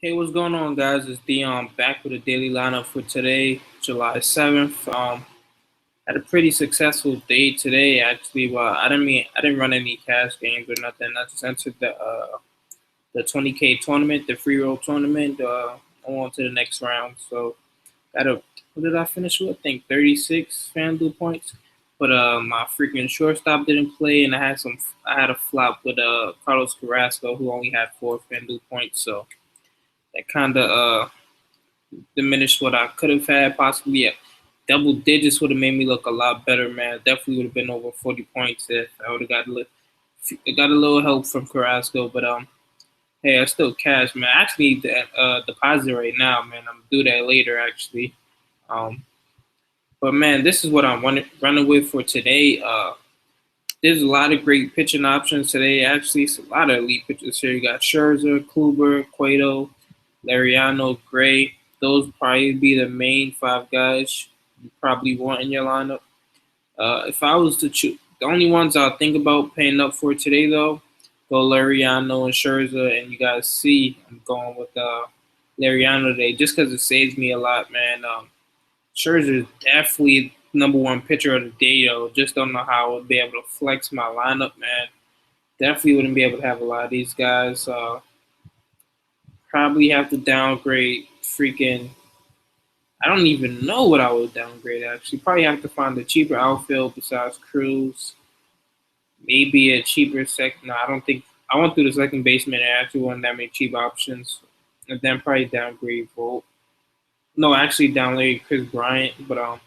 Hey, what's going on, guys? It's Dion back with a daily lineup for today, July 7th. Had a pretty successful day today, actually. Well, I didn't run any cash games or nothing. I just entered the 20K tournament, the free roll tournament. On to the next round. So got a what did I finish with? I think 36 FanDuel points. But my freaking shortstop didn't play, and I had a flop with Carlos Carrasco, who only had 4 FanDuel points. So that kind of diminished what I could have had. Possibly, yeah, double digits would have made me look a lot better, man. Definitely would have been over 40 points if I would have got a little help from Carrasco. But hey, I still cash, man. I actually need that deposit right now, man. I'm gonna do that later, actually. Um, but man, this is what I'm running with for today. There's a lot of great pitching options today. Actually, it's a lot of elite pitchers here. You got Scherzer, Kluber, Cueto, Lariano, Gray. Those probably be the main 5 guys you probably want in your lineup. If I was to choose, the only ones I'll think about paying up for today, though, go Lariano and Scherzer. And you guys see I'm going with Lariano today just because it saves me a lot, man. Scherzer is definitely number one pitcher of the day, though. Just don't know how I would be able to flex my lineup, man. Definitely wouldn't be able to have a lot of these guys. Probably have to downgrade freaking. I don't even know what I would downgrade, actually. Probably have to find a cheaper outfield besides Cruz. Maybe a cheaper second. No, I don't think. I went through the second baseman and actually wasn't that many cheap options. And then probably downgrade Volt. No, actually downgrade Chris Bryant. But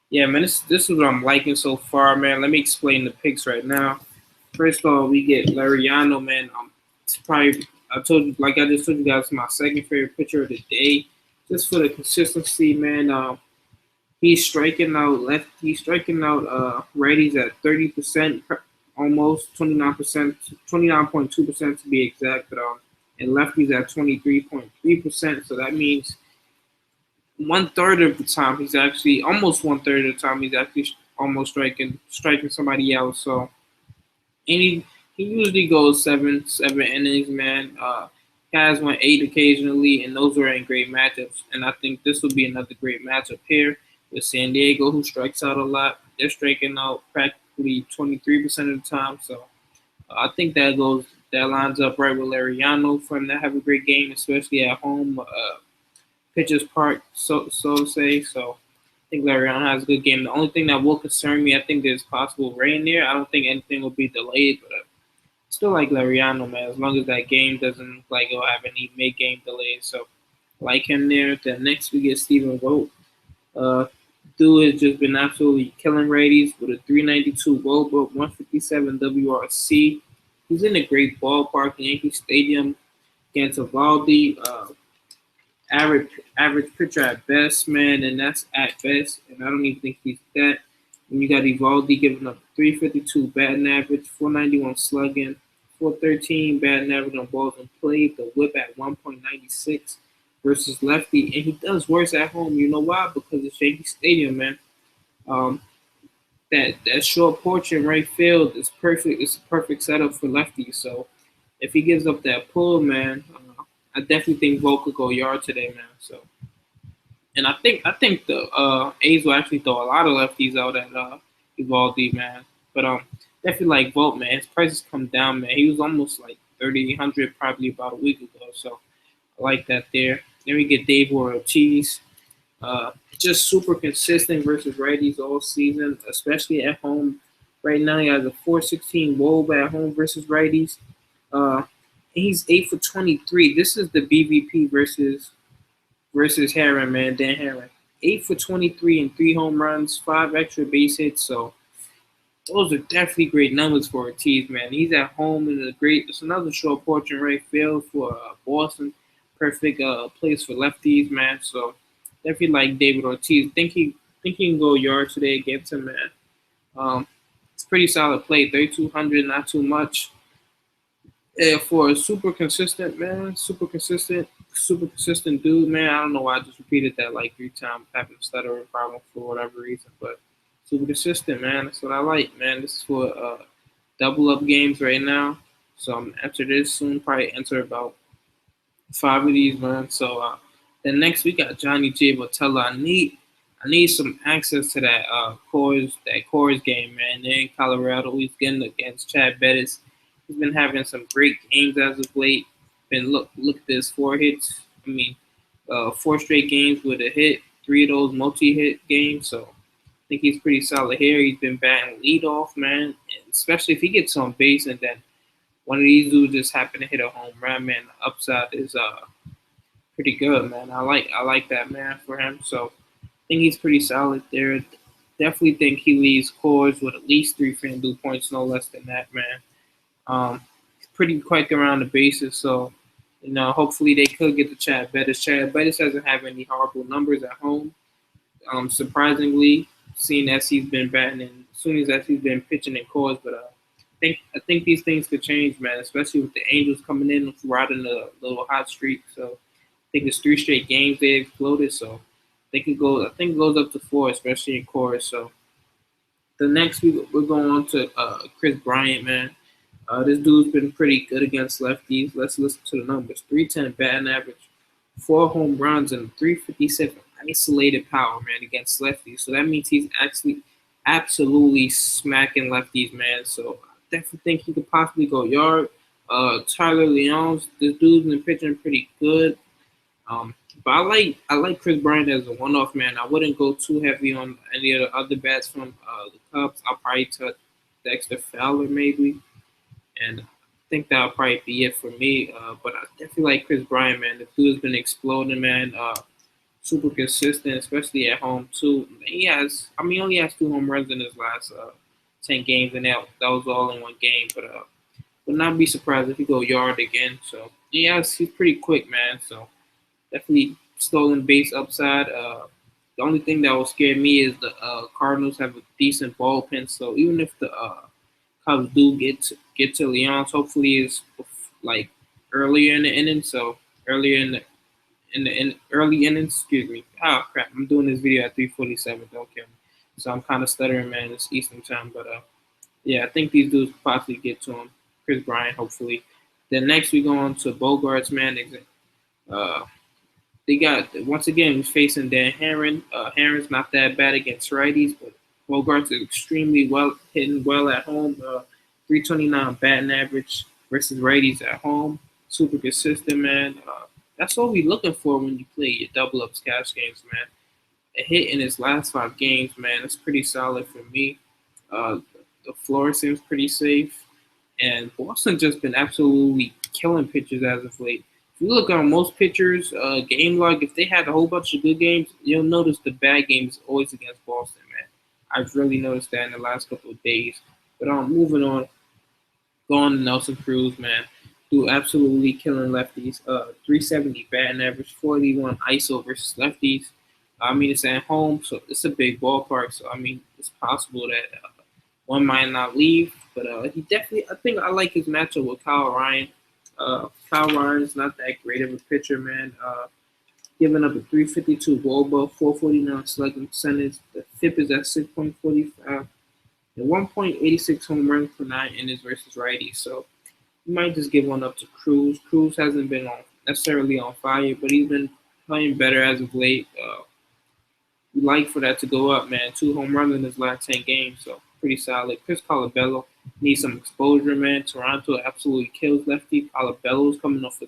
yeah, man, this is what I'm liking so far, man. Let me explain the picks right now. First of all, we get Lariano, man. It's probably like I just told you guys, my second favorite pitcher of the day, just for the consistency, man. He's striking out righties at 30%, almost 29%, 29.2% to be exact, but and lefties at 23.3%. So that means 1/3 of the time he's actually almost 1/3 of the time he's actually almost striking somebody else. So and he usually goes seven innings, man. Has went 8 occasionally, and those are in great matchups. And I think this will be another great matchup here with San Diego, who strikes out a lot. They're striking out practically 23% of the time. So I think that lines up right with Lariano for him to have a great game, especially at home. Pitchers Park, so to say. So I think Lariano has a good game. The only thing that will concern me, I think there's possible rain there. I don't think anything will be delayed, but still like Lariano, man. As long as that game doesn't look like it'll have any mid-game delays, so like him there. Then next we get Stephen Vogt. Uh, Dude has just been absolutely killing righties with a 392 WOBA, 157 WRC. He's in a great ballpark in Yankee Stadium against Evaldi. Average pitcher at best, man, and that's at best. And I don't even think he's that. And you got Evaldi giving up 352 batting average, 491 slugging, 413 batting average on balls in play, the whip at 1.96 versus lefty. And he does worse at home. You know why? Because it's Yankee Stadium, man. Um, that short porch in right field is perfect. It's a perfect setup for lefties. So if he gives up that pull, man, I definitely think Volk could go yard today, man. So, and I think the A's will actually throw a lot of lefties out at Evaldi, man. But definitely like Volk, man. His prices come down, man. He was almost like 3,800 probably about a week ago. So I like that there. Then we get Dave Ortiz. Just super consistent versus righties all season, especially at home. Right now, he has a 416 WOBA at home versus righties. Uh, he's 8 for 23. This is the BVP versus Herron, man, Dan Herron. 8 for 23 and 3 home runs, 5 extra base hits. So those are definitely great numbers for Ortiz, man. He's at home in a great. It's another short porch in right field for Boston. Perfect place for lefties, man. So definitely like David Ortiz. Think he can go yard today against him, man. It's pretty solid play. 3,200, not too much. For a super consistent dude, man. I don't know why I just repeated that like 3 times, having a stuttering problem for whatever reason, but super consistent, man. That's what I like, man. This is for double up games right now, so I'm gonna enter this soon. Probably enter about 5 of these, man. So then next we got Johnny J. Botella. I need some access to that Coors game, man. They're in Colorado. He's getting against Chad Bettis. He's been having some great games as of late. Look at this 4 hits. I mean, 4 straight games with a hit. 3 of those multi-hit games. So I think he's pretty solid here. He's been batting leadoff, man. And especially if he gets on base and then one of these dudes just happen to hit a home run, man. The upside is pretty good, man. I like that, man, for him. So I think he's pretty solid there. Definitely think he leads Coors with at least 3 FanDuel points, no less than that, man. He's pretty quick around the bases, so hopefully they could get the Chad Bettis. Chad Bettis doesn't have any horrible numbers at home. Surprisingly, seeing as he's been batting and as soon as he's been pitching in Coors, but I think these things could change, man, especially with the Angels coming in riding a little hot streak. So I think it's 3 straight games they exploded, so they can go. I think it goes up to 4, especially in Coors. So the next we're going on to Chris Bryant, man. This dude's been pretty good against lefties. Let's listen to the numbers: 310 batting average, 4 home runs, and 357 isolated power, man, against lefties. So that means he's actually absolutely smacking lefties, man. So I definitely think he could possibly go yard. Tyler Leon's this dude's been pitching pretty good. But I like Chris Bryant as a one-off, man. I wouldn't go too heavy on any of the other bats from the Cubs. I'll probably touch Dexter Fowler maybe, and I think that'll probably be it for me. But I definitely like Chris Bryant, man. The dude's been exploding, man. Super consistent, especially at home too. He only has 2 home runs in his last 10 games, and that was all in one game. But would not be surprised if he go yard again. So he's pretty quick, man. So definitely stolen base upside. The only thing that will scare me is the Cardinals have a decent bullpen. So even if the Cubs do get to Leon's, hopefully it's like earlier in the inning. So earlier in early innings, excuse me. Oh crap! I'm doing this video at 3:47. Don't kill me. So I'm kind of stuttering, man. It's Eastern time, but yeah, I think these dudes could possibly get to him. Chris Bryant, hopefully. Then next we go on to Bogarts, man. Uh, they got once again he's facing Dan Herron. Herron's not that bad against righties, but Bogarts is extremely well hitting well at home. 329 batting average versus righties at home. Super consistent, man. That's all we looking for when you play your double ups cash games, man. A hit in his last 5 games, man. That's pretty solid for me. Uh, the floor seems pretty safe, and Boston just been absolutely killing pitchers as of late. If you look on most pitchers' game log, if they had a whole bunch of good games, you'll notice the bad games always against Boston, man. I've really noticed that in the last couple of days. But moving on, going to Nelson Cruz, man. Dude, absolutely killing lefties. 370 batting average, 41 ISO versus lefties. It's at home, so it's a big ballpark. So it's possible that one might not leave, but he definitely. I think I like his matchup with Kyle Ryan. Kyle Ryan's not that great of a pitcher, man. Giving up a 352 WOBA, 449 slugging percentage. The FIP is at 6.45. And 1.86 home runs per 9 innings versus righties. So you might just give one up to Cruz. Cruz hasn't been necessarily on fire, but he's been playing better as of late. We like for that to go up, man. 2 home runs in his last 10 games, so pretty solid. Chris Colabello needs some exposure, man. Toronto absolutely kills lefty. Colabello's coming off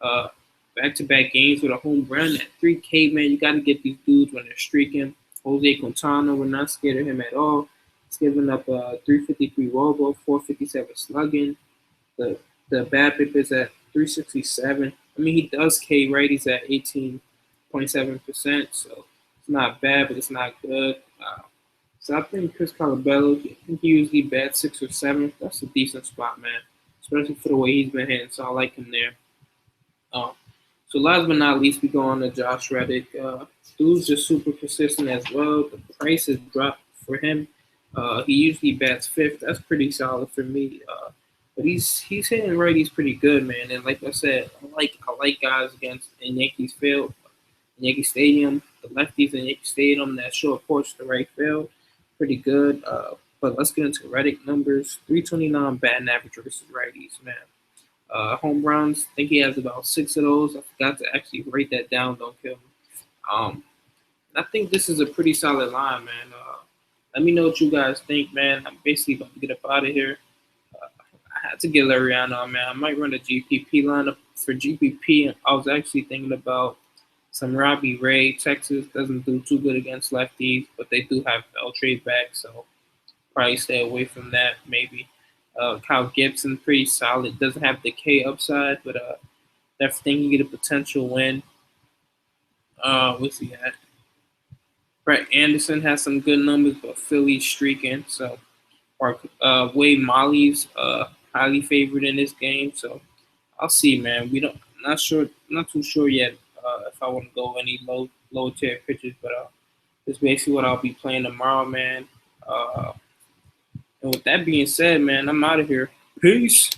of back-to-back games with a home run at 3K, man. You got to get these dudes when they're streaking. Jose Quintana, we're not scared of him at all. He's giving up 353 WOBA, 457 slugging. The BABIP is at 367. He does K righties at 18.7%, so it's not bad, but it's not good. So I think Chris Colabello, I think he usually bats 6 or 7. That's a decent spot, man, especially for the way he's been hitting. So I like him there. So last but not least, we go on to Josh Reddick. Dude's just super consistent as well. The price has dropped for him. He usually bats 5th. That's pretty solid for me. But he's hitting righties pretty good, man. And like I said, I like guys against in Yankees field, in Yankee Stadium. The lefties in Yankee Stadium, that short porch to right field, pretty good. But let's get into Reddick numbers. 329 batting average versus righties, man. home runs. I think he has about 6 of those. I forgot to actually write that down. Don't kill me. Um, I think this is a pretty solid line, man. Let me know what you guys think, man. I'm basically about to get up out of here. Uh, I had to get Lariano on, man. I might run a GPP lineup for GPP. I was actually thinking about some Robbie Ray. Texas doesn't do too good against lefties, but they do have Beltre back, so probably stay away from that. Maybe Kyle Gibson, pretty solid. Doesn't have the K upside, but definitely think he get a potential win. What's he at? Brett Anderson has some good numbers, but Philly's streaking. So, or Wade Molly's highly favored in this game. So, I'll see, man. We don't, not sure, not too sure yet if I want to go any low tier pitches, but that's basically what I'll be playing tomorrow, man. And with that being said, man, I'm out of here. Peace.